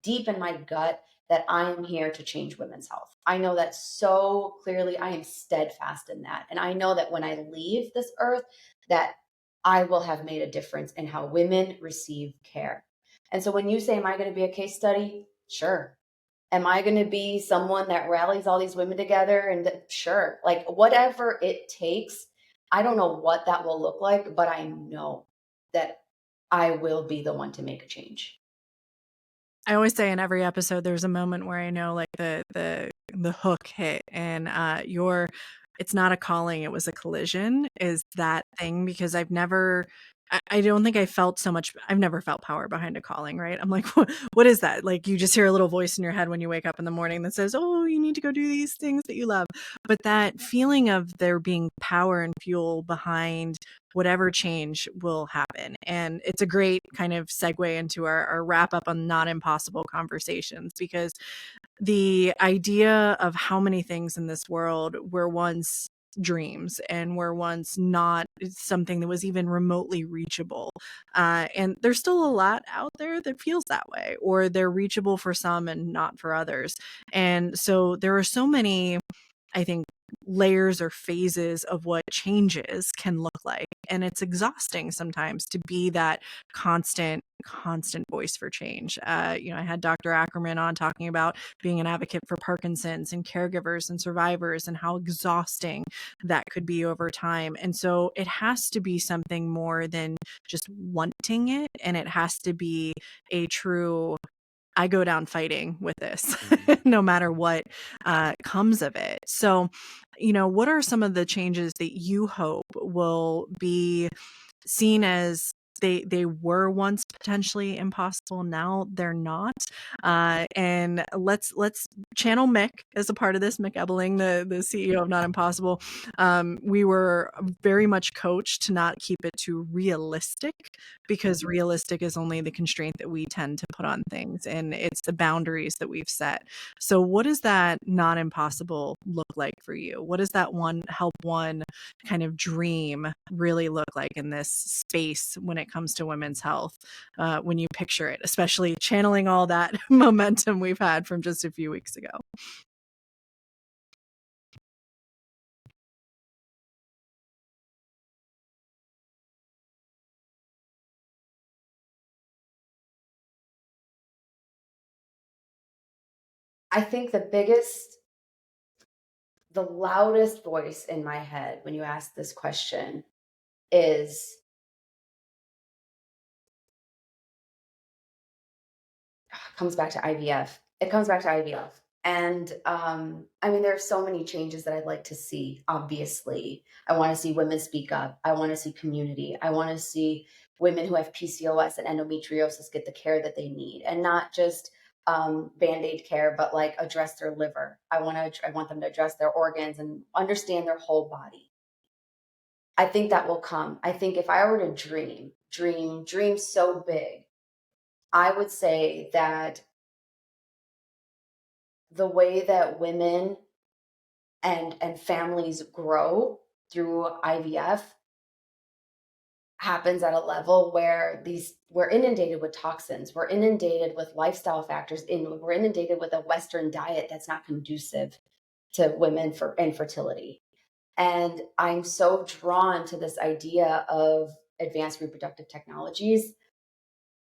deep in my gut that I am here to change women's health. I know that so clearly. I am steadfast in that. And I know that when I leave this earth, that I will have made a difference in how women receive care. And so when you say, am I going to be a case study? Sure. Am I going to be someone that rallies all these women together? And sure, like whatever it takes. I don't know what that will look like, but I know that I will be the one to make a change. I always say in every episode, there's a moment where I know like the hook hit, and it's not a calling, it was a collision is that thing, because I don't think I felt so much. I've never felt power behind a calling, right? I'm like, what is that? Like you just hear a little voice in your head when you wake up in the morning that says, oh, you need to go do these things that you love. But that feeling of there being power and fuel behind whatever change will happen. And it's a great kind of segue into our wrap up on not impossible conversations, because the idea of how many things in this world were once dreams and were once not something that was even remotely reachable. And there's still a lot out there that feels that way, or they're reachable for some and not for others. And so there are so many, I think, layers or phases of what changes can look like. And it's exhausting sometimes to be that constant voice for change. I had Dr. Ackerman on talking about being an advocate for Parkinson's and caregivers and survivors and how exhausting that could be over time. And so it has to be something more than just wanting it. And it has to be a true, I go down fighting with this, no matter what comes of it. So, what are some of the changes that you hope will be seen as they were once potentially impossible, now they're not? And let's channel Mick as a part of this. Mick Ebeling, the CEO of Not Impossible. We were very much coached to not keep it too realistic, because realistic is only the constraint that we tend to put on things, and it's the boundaries that we've set. So what does that not impossible look like for you? What does that one kind of dream really look like in this space when it comes to women's health, when you picture it, especially channeling all that momentum we've had from just a few weeks ago? I think the loudest voice in my head when you ask this question is comes back to IVF. It comes back to IVF. And I mean, there are so many changes that I'd like to see. Obviously, I want to see women speak up. I want to see community. I want to see women who have PCOS and endometriosis get the care that they need, and not just band-aid care, but like address their liver. I want them to address their organs and understand their whole body. I think that will come. I think if I were to dream so big, I would say that the way that women and families grow through IVF happens at a level where we're inundated with toxins, we're inundated with lifestyle factors, we're inundated with a Western diet that's not conducive to women for infertility. And I'm so drawn to this idea of advanced reproductive technologies.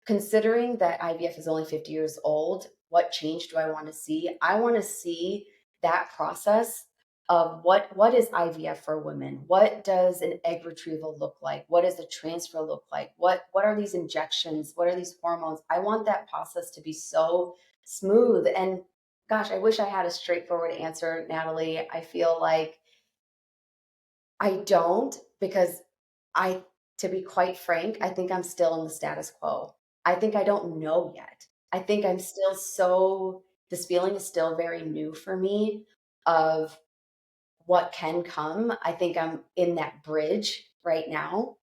Considering that IVF is only 50 years old, what change do I want to see? I want to see that process of what is IVF for women? What does an egg retrieval look like? What does the transfer look like? What are these injections? What are these hormones? I want that process to be so smooth. And gosh, I wish I had a straightforward answer, Natalie. I feel like I don't, because I, to be quite frank, I think I'm still in the status quo. I think I don't know yet. I think I'm still this feeling is still very new for me of what can come. I think I'm in that bridge right now.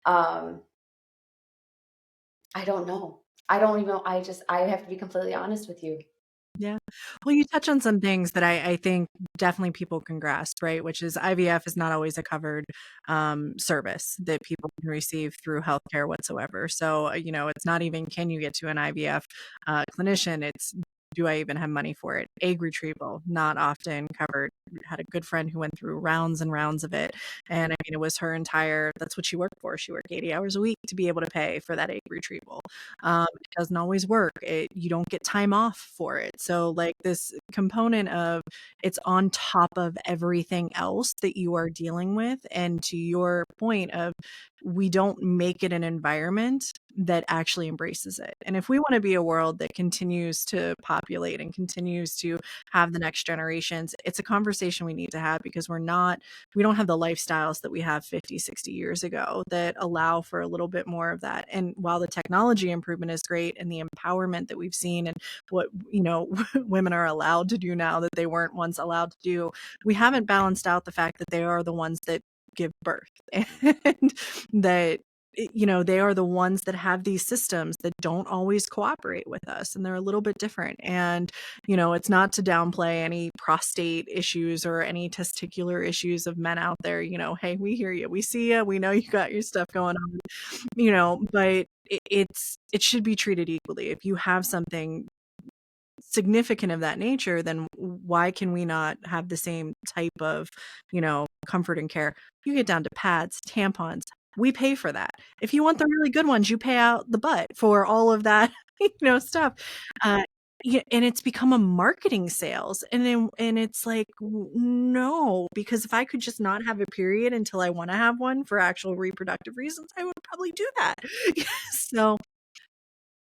Um, I don't know. I don't even know. I have to be completely honest with you. Yeah. Well, you touch on some things that I think definitely people can grasp, right? Which is IVF is not always a covered service that people can receive through healthcare whatsoever. So, it's not even can you get to an IVF clinician? It's, do I even have money for it? Egg retrieval, not often covered. Had a good friend who went through rounds and rounds of it. And I mean, it was that's what she worked for. She worked 80 hours a week to be able to pay for that egg retrieval. It doesn't always work. You don't get time off for it. So like this component of it's on top of everything else that you are dealing with. And to your point of, we don't make it an environment that actually embraces it. And if we want to be a world that continues to populate and continues to have the next generations, it's a conversation we need to have, because we don't have the lifestyles that we have 50, 60 years ago that allow for a little bit more of that. And while the technology improvement is great and the empowerment that we've seen and what, women are allowed to do now that they weren't once allowed to do, we haven't balanced out the fact that they are the ones that give birth and that they are the ones that have these systems that don't always cooperate with us, and they're a little bit different. And it's not to downplay any prostate issues or any testicular issues of men out there. Hey, we hear you, we see you, we know you got your stuff going on, but it should be treated equally. If you have something significant of that nature, then why can we not have the same type of, comfort and care? You get down to pads, tampons. We pay for that. If you want the really good ones, you pay out the butt for all of that, stuff. Uh, yeah, and it's become a marketing sales, and it's like, no, because if I could just not have a period until I want to have one for actual reproductive reasons, I would probably do that. So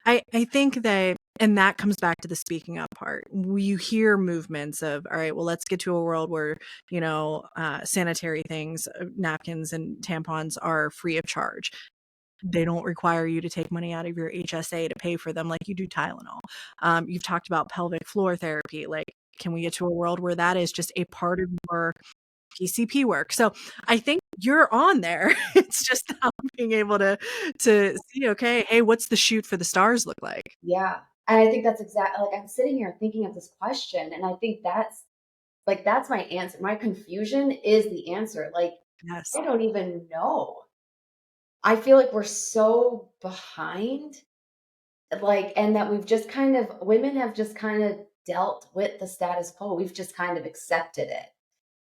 I think that, and that comes back to the speaking up part. You hear movements of, all right, well, let's get to a world where, sanitary things, napkins and tampons are free of charge. They don't require you to take money out of your HSA to pay for them like you do Tylenol. You've talked about pelvic floor therapy. Like, can we get to a world where that is just a part of your PCP work? So I think you're on there. It's just now being able to see, okay, hey, what's the shoot for the stars look like? Yeah. And I think that's exactly like I'm sitting here thinking of this question, and I think that's my answer. My confusion is the answer. Like, Yes. I don't even know. I feel like we're so behind, like, and that we've just kind of women have just kind of dealt with the status quo. We've just kind of accepted it,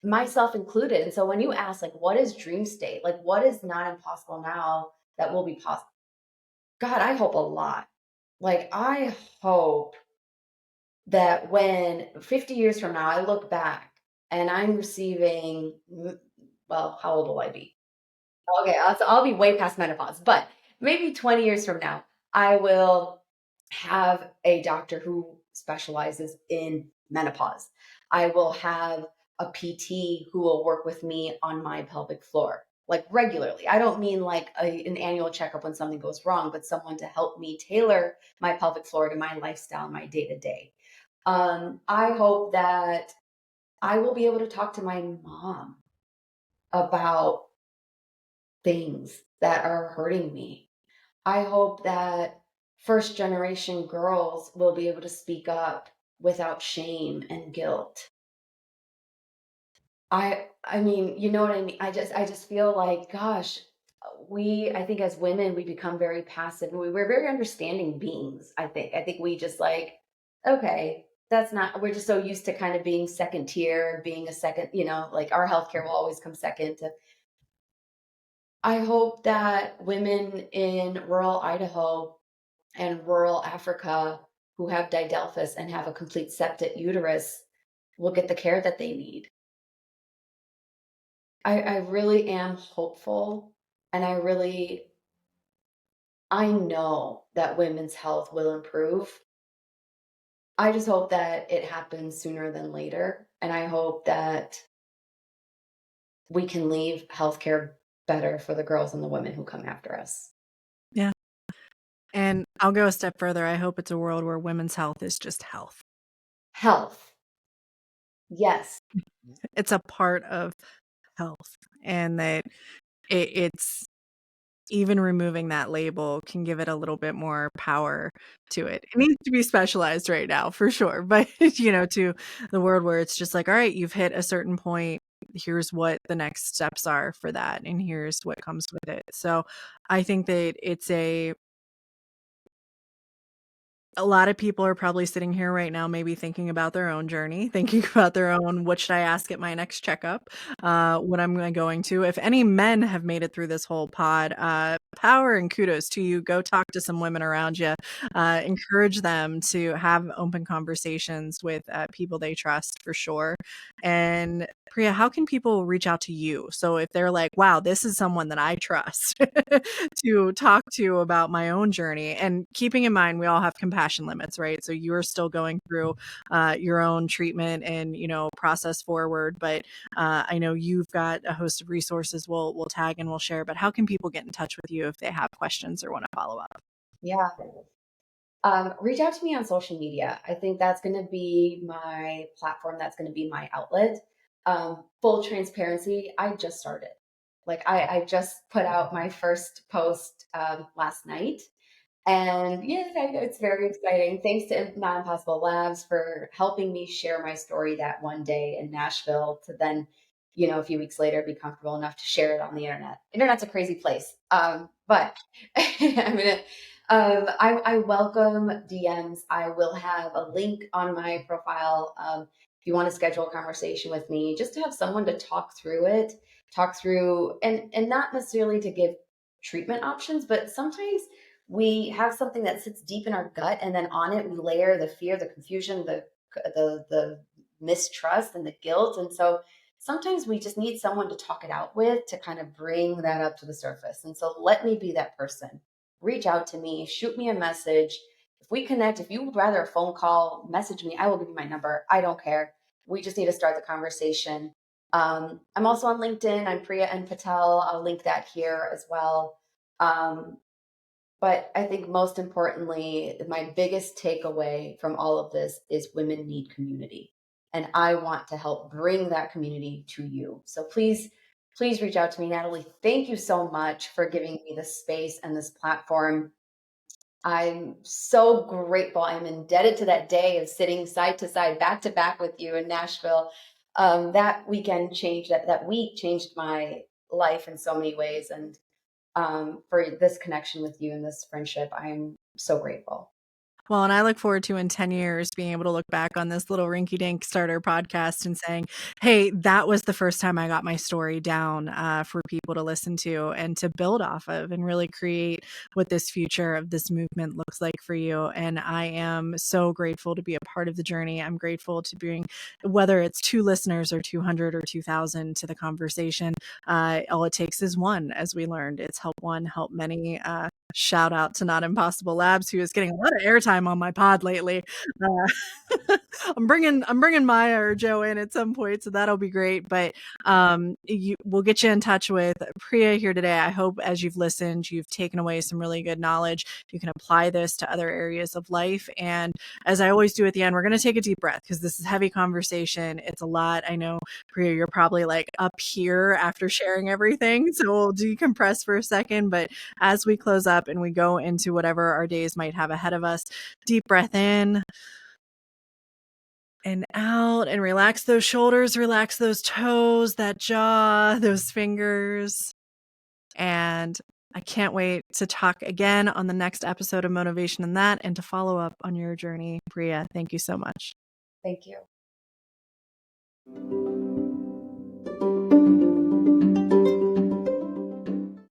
myself included. And so when you ask, like, what is dream state? Like, what is not impossible now that will be possible? God, I hope a lot. Like, I hope that when 50 years from now I look back and I'm receiving, well, how old will I be? Okay, I'll be way past menopause, but maybe 20 years from now, I will have a doctor who specializes in menopause. I will have a PT who will work with me on my pelvic floor, like regularly. I don't mean like an annual checkup when something goes wrong, but someone to help me tailor my pelvic floor to my lifestyle, my day to day. I hope that I will be able to talk to my mom about things that are hurting me. I hope that first generation girls will be able to speak up without shame and guilt. I mean, you know what I mean? I just feel like, gosh, I think as women we become very passive, and we're very understanding beings. I think we just like, okay, that's not, we're just so used to kind of being second tier, being a second, like our healthcare will always come second to. I hope that women in rural Idaho and rural Africa who have didelphys and have a complete septic uterus will get the care that they need. I really am hopeful, and I know that women's health will improve. I just hope that it happens sooner than later, and I hope that we can leave healthcare better for the girls and the women who come after us. Yeah. And I'll go a step further. I hope it's a world where women's health is just health. Health. Yes. It's a part of health, and that it's even removing that label can give it a little bit more power to it. It needs to be specialized right now for sure. But, to the world where it's just like, all right, you've hit a certain point. Here's what the next steps are for that. And here's what comes with it. So I think that it's a lot of people are probably sitting here right now, maybe thinking about their own journey, thinking about their own, what should I ask at my next checkup? What I'm going to. If any men have made it through this whole pod, power and kudos to you. Go talk to some women around you. Encourage them to have open conversations with people they trust for sure. And Priya, how can people reach out to you? So if they're like, wow, this is someone that I trust to talk to about my own journey, and keeping in mind, we all have compassion limits, right? So you're still going through your own treatment and, process forward. But I know you've got a host of resources we'll tag and we'll share, but how can people get in touch with you if they have questions or want to follow up? Yeah. Reach out to me on social media. I think that's going to be my platform. That's going to be my outlet. Full transparency. I just started. Like I just put out my first post last night, and yeah, it's very exciting. Thanks to Not Impossible Labs for helping me share my story that one day in Nashville to then, a few weeks later be comfortable enough to share it on the internet. Internet's a crazy place. But I'm gonna I welcome DMs. I will have a link on my profile if you want to schedule a conversation with me, just to have someone to talk through it, talk through, and not necessarily to give treatment options, but sometimes we have something that sits deep in our gut, and then on it we layer the fear, the confusion, the mistrust and the guilt. And so sometimes we just need someone to talk it out with, to kind of bring that up to the surface. And so let me be that person. Reach out to me, shoot me a message. If we connect, if you would rather a phone call, message me. I will give you my number. I don't care. We just need to start the conversation. I'm also on LinkedIn. I'm Priya and Patel. I'll link that here as well. Um, but I think most importantly, my biggest takeaway from all of this is women need community. And I want to help bring that community to you. So please reach out to me, Natalie. Thank you so much for giving me this space and this platform. I'm so grateful. I'm indebted to that day of sitting side to side, back to back with you in Nashville. That weekend changed, that week changed my life in so many ways. And for this connection with you and this friendship, I'm so grateful. Well, and I look forward to in 10 years being able to look back on this little rinky dink starter podcast and saying, hey, that was the first time I got my story down for people to listen to and to build off of and really create what this future of this movement looks like for you. And I am so grateful to be a part of the journey. I'm grateful to bring, whether it's 2 listeners or 200 or 2,000 to the conversation. All it takes is one, as we learned. It's help one, help many. Shout out to Not Impossible Labs, who is getting a lot of airtime on my pod lately. I'm bringing Maya or Joe in at some point, so that'll be great. But we'll get you in touch with Priya here today. I hope as you've listened, you've taken away some really good knowledge. You can apply this to other areas of life. And as I always do at the end, we're going to take a deep breath because this is heavy conversation. It's a lot. I know, Priya, you're probably like up here after sharing everything, so we'll decompress for a second. But as we close up and we go into whatever our days might have ahead of us, deep breath in and out, and relax those shoulders, relax those toes, that jaw, those fingers. And I can't wait to talk again on the next episode of Motivation in That and to follow up on your journey. Priya, thank you so much. Thank you.